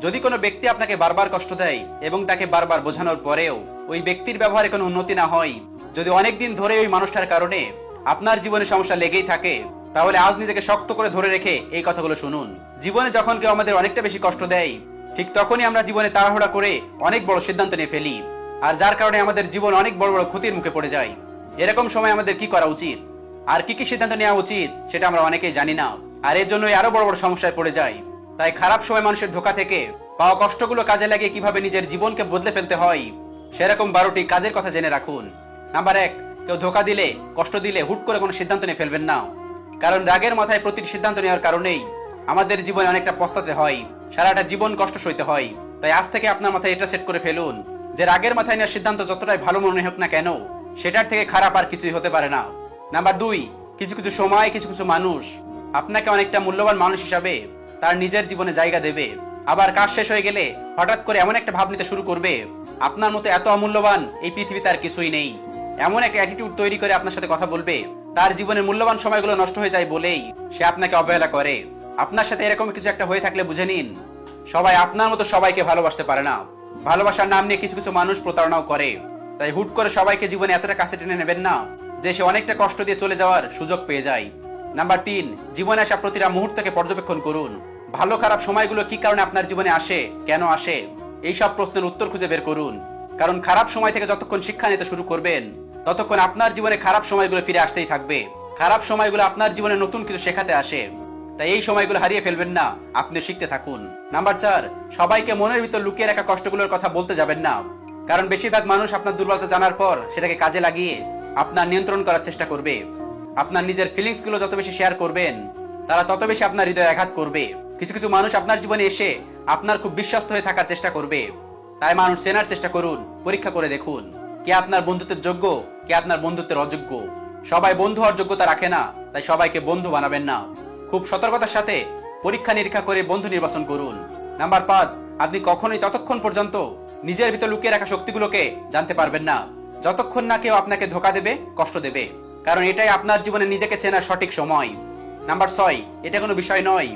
যদি কোনো ব্যক্তি আপনাকে বারবার কষ্ট দেয় এবং তাকে বারবার বোঝানোর পরেও ওই ব্যক্তির ব্যবহারে কোনো উন্নতি না হয়, যদি অনেকদিন ধরে ওই মানুষটার কারণে আপনার জীবনে সমস্যা লেগেই থাকে, তাহলে আজ নিজেকে শক্ত করে ধরে রেখে এই কথাগুলো শুনুন। জীবনে যখন কেউ আমাদের অনেকটা বেশি কষ্ট দেয়, ঠিক তখনই আমরা জীবনে তাড়াহুড়া করে অনেক বড় সিদ্ধান্ত নিয়ে ফেলি, আর যার কারণে আমাদের জীবন অনেক বড় বড় ক্ষতির মুখে পড়ে যায়। এরকম সময় আমাদের কি করা উচিত আর কি কি সিদ্ধান্ত নেওয়া উচিত সেটা আমরা অনেকেই জানি না, আর এর জন্যই আরো বড় বড় সমস্যায় পড়ে যায়। তাই খারাপ সময় মানুষের ধোঁকা থেকে পাওয়া কষ্টগুলো কাজে লাগিয়ে কিভাবে নিজের জীবনকে বদলে ফেলতে হয় সেরকম 12টি কাজের কথা জেনে রাখুন। নাম্বার 1, কেউ ধোঁকা দিলে, কষ্ট দিলে হুট করে কোনো সিদ্ধান্ত নিয়ে ফেলবেন না। কারণ রাগের মাথায় প্রতিটি সিদ্ধান্ত নেওয়ার কারণেই আমাদের জীবনে অনেকটা পস্তাতে হয়, সারাটা জীবন কষ্ট সইতে হয়। তাই আজ থেকে আপনার মাথায় এটা সেট করে ফেলুন যে রাগের মাথায় নেওয়ার সিদ্ধান্ত যতটাই ভালো মনে হোক না কেন, সেটার থেকে খারাপ আর কিছুই হতে পারে না। নাম্বার 2, কিছু কিছু সময় কিছু কিছু মানুষ আপনাকে অনেকটা মূল্যবান মানুষ হিসাবে তার নিজের জীবনে জায়গা দেবে, আবার কাজ শেষ হয়ে গেলে হঠাৎ করে এমন একটা ভাব নিতে শুরু করবে আপনার মতো এত অমূল্যবান এই পৃথিবীতে আর কিছুই নেই। এমন একটা অ্যাটিটিউড তৈরি করে আপনার সাথে কথা বলবে, তার জীবনের মূল্যবান সময়গুলো নষ্ট হয়ে যায় বলেই সে আপনাকে অবহেলা করে। আপনার সাথে এরকম কিছু একটা হয়ে থাকলে বুঝে নিন, সবাই আপনার মতো সবাইকে ভালোবাসতে পারে না। ভালোবাসার নাম নিয়ে কিছু কিছু মানুষ প্রতারণাও করে। তাই হুট করে সবাইকে জীবনে এতটা কাছে টেনে নেবেন না যে সে অনেকটা কষ্ট দিয়ে চলে যাওয়ার সুযোগ পেয়ে যায়। নাম্বার 3, জীবনে আসা প্রতিটা মুহূর্তকে পর্যবেক্ষণ করুন। ভালো খারাপ সময়গুলো কি কারণে আপনার জীবনে আসে, কেন আসে, এই সব প্রশ্নের উত্তর খুঁজে বের করুন। কারণ খারাপ সময় থেকে যতক্ষণ শিক্ষা নিতে শুরু করবেন, ততক্ষণ আপনার জীবনে খারাপ সময়গুলো ফিরে আসতেই থাকবে। খারাপ সময়গুলো আপনার জীবনে নতুন কিছু শেখাতে আসে, তাই এই সময়গুলো হারিয়ে ফেলবেন না, আপনি শিখতে থাকুন। নাম্বার 4, সবাইকে মনের ভিতর লুকিয়ে রাখা কষ্টগুলোর কথা বলতে যাবেন না। কারণ বেশিরভাগ মানুষ আপনার দুর্বলতা জানার পর সেটাকে কাজে লাগিয়ে আপনার নিয়ন্ত্রণ করার চেষ্টা করবে। আপনার নিজের ফিলিংস গুলো যত বেশি শেয়ার করবেন, তারা তত বেশি আপনার হৃদয়ে আঘাত করবে। কিছু কিছু মানুষ আপনার জীবনে এসে আপনার খুব বিশ্বস্ত হয়ে থাকার চেষ্টা করবে। তাই মানুষ চেনার চেষ্টা করুন, পরীক্ষা করে দেখুন কে আপনার বন্ধুত্বের যোগ্য, কে আপনার বন্ধুত্বের অযোগ্য। সবাই বন্ধু হওয়ার যোগ্যতা রাখে না, তাই সবাইকে বন্ধু বানাবেন না। খুব সতর্কতার সাথে পরীক্ষা নিরীক্ষা করে বন্ধু নির্বাচন করুন। নাম্বার 5, আপনি কখনোই ততক্ষণ পর্যন্ত নিজের ভিতর লুকিয়ে রাখা শক্তিগুলোকে জানতে পারবেন না যতক্ষণ না কেউ আপনাকে ধোঁকা দেবে, কষ্ট দেবে। কারণ এটাই আপনার জীবনে নিজেকে চেনার সঠিক সময়। নাম্বার 6, এটা কোনো বিষয় নয়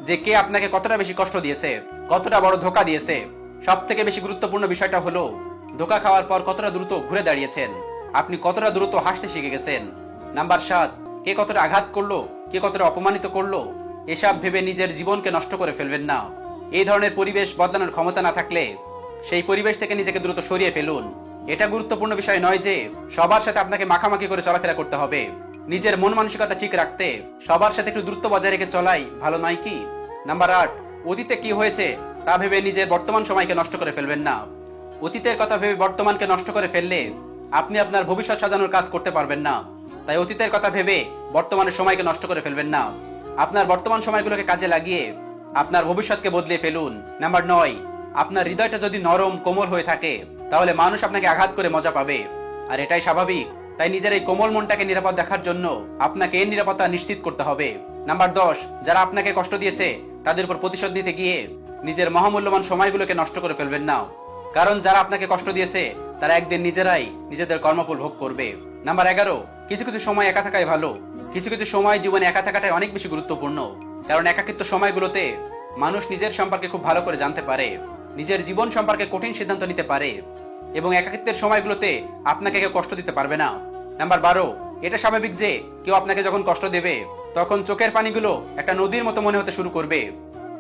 যে কে আপনাকে কতটা বেশি কষ্ট দিয়েছে, কতটা বড় ধোঁকা দিয়েছে। সব থেকে বেশি গুরুত্বপূর্ণ বিষয়টা হলো ধোঁকা খাওয়ার পর কতটা দ্রুত ঘুরে দাঁড়িয়েছেন, আপনি কতটা দ্রুত হাসতে শিখে গেছেন। নাম্বার 7, কে কতটা আঘাত করলো, কে কতটা অপমানিত করলো, এসব ভেবে নিজের জীবনকে নষ্ট করে ফেলবেন না। এই ধরনের পরিবেশ বদলানোর ক্ষমতা না থাকলে সেই পরিবেশ থেকে নিজেকে দ্রুত সরিয়ে ফেলুন। এটা গুরুত্বপূর্ণ বিষয় নয় যে সবার সাথে আপনাকে মাখামাখি করে চলাফেরা করতে হবে। নিজের মন মানসিকতা ঠিক রাখতে সবার সাথে একটু দূরত্ব বজায় রেখে চলাই ভালো নয় কি? নাম্বার 8, অতীতে কি হয়েছে তা ভেবে নিজের বর্তমান সময়কে নষ্ট করে ফেলবেন না। অতীতের কথা ভেবে বর্তমানকে নষ্ট করে ফেললে আপনি আপনার ভবিষ্যৎ সাজানোর কাজ করতে পারবেন না। তাই অতীতের কথা ভেবে বর্তমানের সময়কে নষ্ট করে ফেলবেন না, আপনার বর্তমান সময়গুলোকে কাজে লাগিয়ে আপনার ভবিষ্যৎকে বদলে ফেলুন। নাম্বার 9, আপনার হৃদয়টা যদি নরম কোমল হয়ে থাকে তাহলে মানুষ আপনাকে আঘাত করে মজা পাবে, আর এটাই স্বাভাবিক। তাই নিজের এই কোমল মনটাকে নিরাপদ দেখার জন্য আপনাকে এর নিরাপত্তা নিশ্চিত করতে হবে। নাম্বার 10, যারা আপনাকে কষ্ট দিয়েছে তাদের উপর প্রতিশোধ নিতে গিয়ে নিজের মহামূল্যবান সময়গুলোকে নষ্ট করে ফেলবেন না। কারণ যারা আপনাকে কষ্ট দিয়েছে তারা একদিন নিজেরাই নিজেদের কর্মফল ভোগ করবে। নাম্বার 11, কিছু কিছু সময় একা থাকাই ভালো। কিছু কিছু সময় জীবনে একা থাকাটাই অনেক বেশি গুরুত্বপূর্ণ। কারণ একাকিত্ব সময়গুলোতে মানুষ নিজের সম্পর্কে খুব ভালো করে জানতে পারে, নিজের জীবন সম্পর্কে কঠিন সিদ্ধান্ত নিতে পারে, এবং একাকিত্বের সময়গুলোতে আপনাকে কেউ কষ্ট দিতে পারবে না। নাম্বার 12, এটা স্বাভাবিক যে কেউ আপনাকে যখন কষ্ট দেবে তখন চোখের পানিগুলো একটা নদীর মতো মনে হতে শুরু করবে,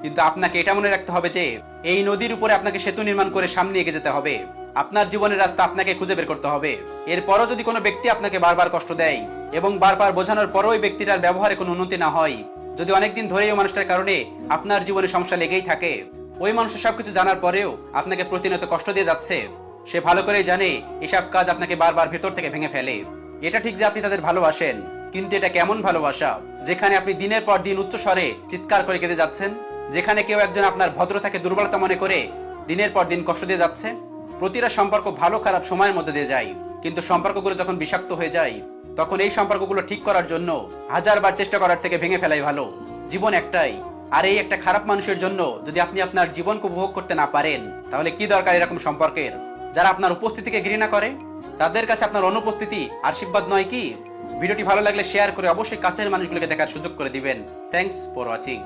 কিন্তু আপনাকে এটা মনে রাখতে হবে যে এই নদীর উপরে আপনাকে সেতু নির্মাণ করে সামনে এগিয়ে যেতে হবে। আপনার জীবনের রাস্তা আপনাকে খুঁজে বের করতে হবে। এরপরও যদি কোনো ব্যক্তি আপনাকে বারবার কষ্ট দেয় এবং বারবার বোঝানোর পরও ওই ব্যক্তিটার ব্যবহারে কোনো উন্নতি না হয়, যদি অনেকদিন ধরে ওই মানুষটার কারণে আপনার জীবনে সমস্যা লেগেই থাকে, ওই মানুষের সবকিছু জানার পরেও আপনাকে প্রতিনিয়ত কষ্ট দিয়ে যাচ্ছে, সে ভালো করেই জানে এসব কাজ আপনাকে বারবার ভেতর থেকে ভেঙে ফেলে। এটা ঠিক যে আপনি তাদের ভালোবাসেন, কিন্তু এটা কেমন ভালোবাসা যেখানে আপনি দিনের পর দিন উচ্চ স্বরে চিৎকার করে কেঁদে যাচ্ছেন, যেখানে কেউ একজন আপনার ভদ্রতাকে দুর্বলতা মনে করে দিনের পর দিন কষ্ট দিয়ে যাচ্ছে। প্রতিটা সম্পর্ক ভালো খারাপ সময়ের মধ্যে দিয়ে যায়, কিন্তু সম্পর্কগুলো যখন বিষাক্ত হয়ে যায় তখন এই সম্পর্কগুলো ঠিক করার জন্য 1000 বার চেষ্টা করার থেকে ভেঙে ফেলাই ভালো। জীবন একটাই, আর এই একটা খারাপ মানুষের জন্য যদি আপনি আপনার জীবনকে উপভোগ করতে না পারেন, তাহলে কি দরকার এরকম সম্পর্কের? যারা আপনার উপস্থিতিকে ঘৃণা করে তাদের কাছে আপনার অনুপস্থিতি আশীর্বাদ নয় কি? ভিডিওটি ভালো লাগলে শেয়ার করে অবশ্যই কাছের মানুষগুলোকে দেখার সুযোগ করে দিবেন। Thanks for watching.